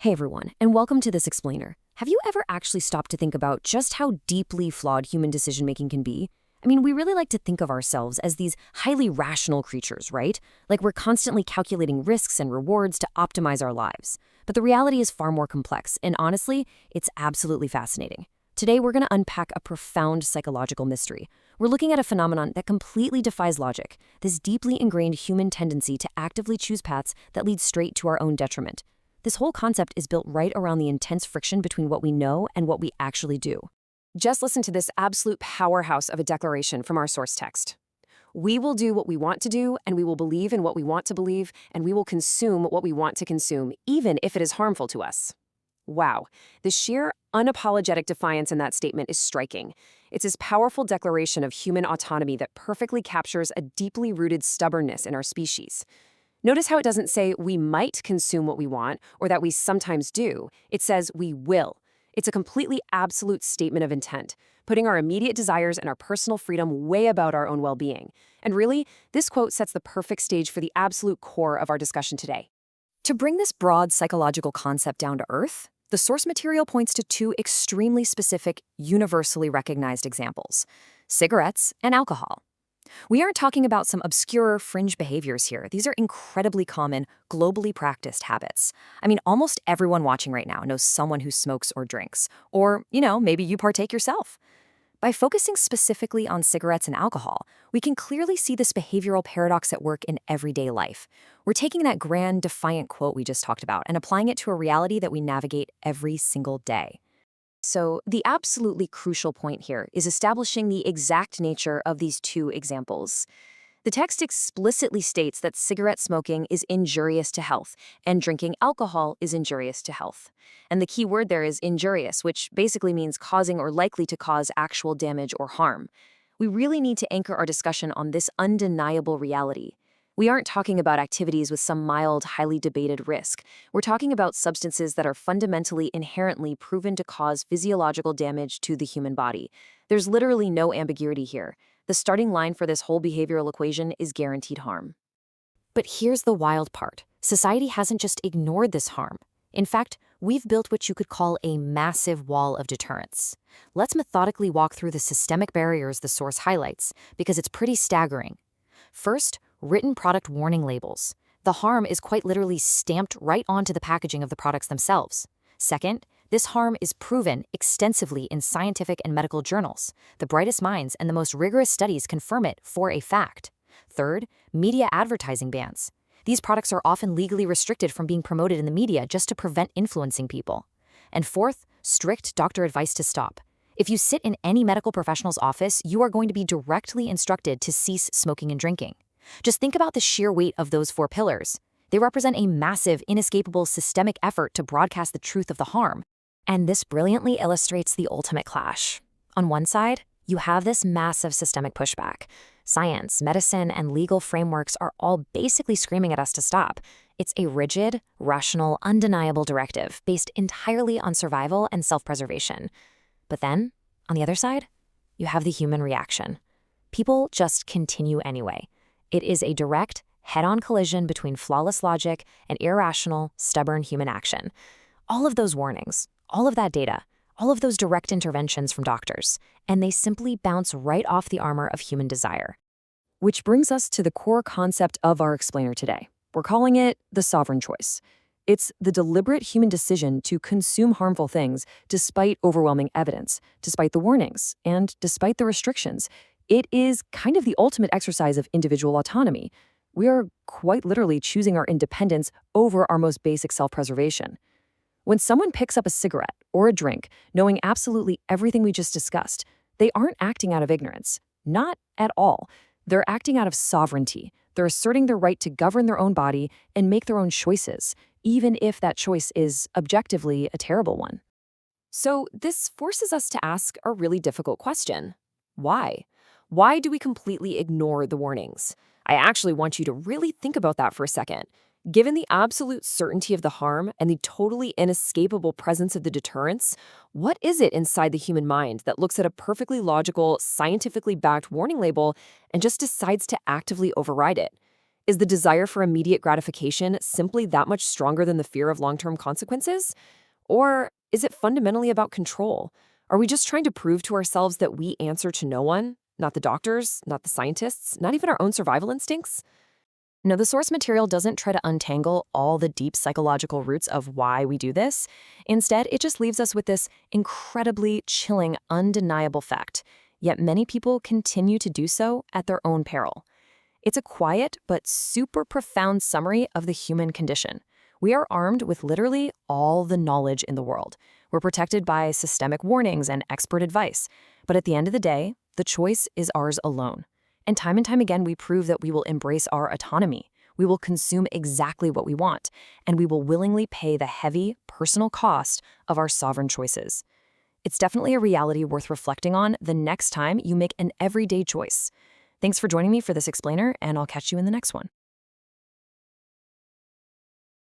Hey everyone, and welcome to This Explainer. Have you ever actually stopped to think about just how deeply flawed human decision-making can be? I mean, we really like to think of ourselves as these highly rational creatures, right? Like we're constantly calculating risks and rewards to optimize our lives. But the reality is far more complex, and honestly, it's absolutely fascinating. Today, we're going to unpack a profound psychological mystery. We're looking at a phenomenon that completely defies logic, this deeply ingrained human tendency to actively choose paths that lead straight to our own detriment. This whole concept is built right around the intense friction between what we know and what we actually do. Just listen to this absolute powerhouse of a declaration from our source text. We will do what we want to do, and we will believe in what we want to believe, and we will consume what we want to consume, even if it is harmful to us. Wow, the sheer unapologetic defiance in that statement is striking. It's this powerful declaration of human autonomy that perfectly captures a deeply rooted stubbornness in our species. Notice how it doesn't say we might consume what we want or that we sometimes do. It says we will. It's a completely absolute statement of intent, putting our immediate desires and our personal freedom way above our own well-being. And really, this quote sets the perfect stage for the absolute core of our discussion today. To bring this broad psychological concept down to earth, the source material points to two extremely specific, universally recognized examples: cigarettes and alcohol. We aren't talking about some obscure fringe behaviors here. These are incredibly common, globally practiced habits. I mean, almost everyone watching right now knows someone who smokes or drinks. Or, maybe you partake yourself. By focusing specifically on cigarettes and alcohol, we can clearly see this behavioral paradox at work in everyday life. We're taking that grand, defiant quote we just talked about and applying it to a reality that we navigate every single day. So the absolutely crucial point here is establishing the exact nature of these two examples. The text explicitly states that cigarette smoking is injurious to health and drinking alcohol is injurious to health. And the key word there is injurious, which basically means causing or likely to cause actual damage or harm. We really need to anchor our discussion on this undeniable reality. We aren't talking about activities with some mild, highly debated risk. We're talking about substances that are fundamentally, inherently proven to cause physiological damage to the human body. There's literally no ambiguity here. The starting line for this whole behavioral equation is guaranteed harm. But here's the wild part. Society hasn't just ignored this harm. In fact, we've built what you could call a massive wall of deterrence. Let's methodically walk through the systemic barriers the source highlights, because it's pretty staggering. First, written product warning labels. The harm is quite literally stamped right onto the packaging of the products themselves. Second, this harm is proven extensively in scientific and medical journals. The brightest minds and the most rigorous studies confirm it for a fact. Third, media advertising bans. These products are often legally restricted from being promoted in the media just to prevent influencing people. And fourth, strict doctor advice to stop. If you sit in any medical professional's office, you are going to be directly instructed to cease smoking and drinking. Just think about the sheer weight of those four pillars. They represent a massive, inescapable systemic effort to broadcast the truth of the harm. And this brilliantly illustrates the ultimate clash. On one side, you have this massive systemic pushback. Science, medicine, and legal frameworks are all basically screaming at us to stop. It's a rigid, rational, undeniable directive based entirely on survival and self-preservation. But then, on the other side, you have the human reaction. People just continue anyway. It is a direct, head-on collision between flawless logic and irrational, stubborn human action. All of those warnings, all of that data, all of those direct interventions from doctors, and they simply bounce right off the armor of human desire. Which brings us to the core concept of our explainer today. We're calling it the sovereign choice. It's the deliberate human decision to consume harmful things despite overwhelming evidence, despite the warnings, and despite the restrictions. It is kind of the ultimate exercise of individual autonomy. We are quite literally choosing our independence over our most basic self-preservation. When someone picks up a cigarette or a drink, knowing absolutely everything we just discussed, they aren't acting out of ignorance. Not at all. They're acting out of sovereignty. They're asserting their right to govern their own body and make their own choices, even if that choice is objectively a terrible one. So this forces us to ask a really difficult question. Why? Why do we completely ignore the warnings? I actually want you to really think about that for a second. Given the absolute certainty of the harm and the totally inescapable presence of the deterrence, what is it inside the human mind that looks at a perfectly logical, scientifically backed warning label and just decides to actively override it? Is the desire for immediate gratification simply that much stronger than the fear of long-term consequences? Or is it fundamentally about control? Are we just trying to prove to ourselves that we answer to no one? Not the doctors, not the scientists, not even our own survival instincts? No, the source material doesn't try to untangle all the deep psychological roots of why we do this. Instead, it just leaves us with this incredibly chilling, undeniable fact. Yet many people continue to do so at their own peril. It's a quiet but super profound summary of the human condition. We are armed with literally all the knowledge in the world. We're protected by systemic warnings and expert advice. But at the end of the day, the choice is ours alone. And time again, we prove that we will embrace our autonomy. We will consume exactly what we want, and we will willingly pay the heavy, personal cost of our sovereign choices. It's definitely a reality worth reflecting on the next time you make an everyday choice. Thanks for joining me for this explainer, and I'll catch you in the next one.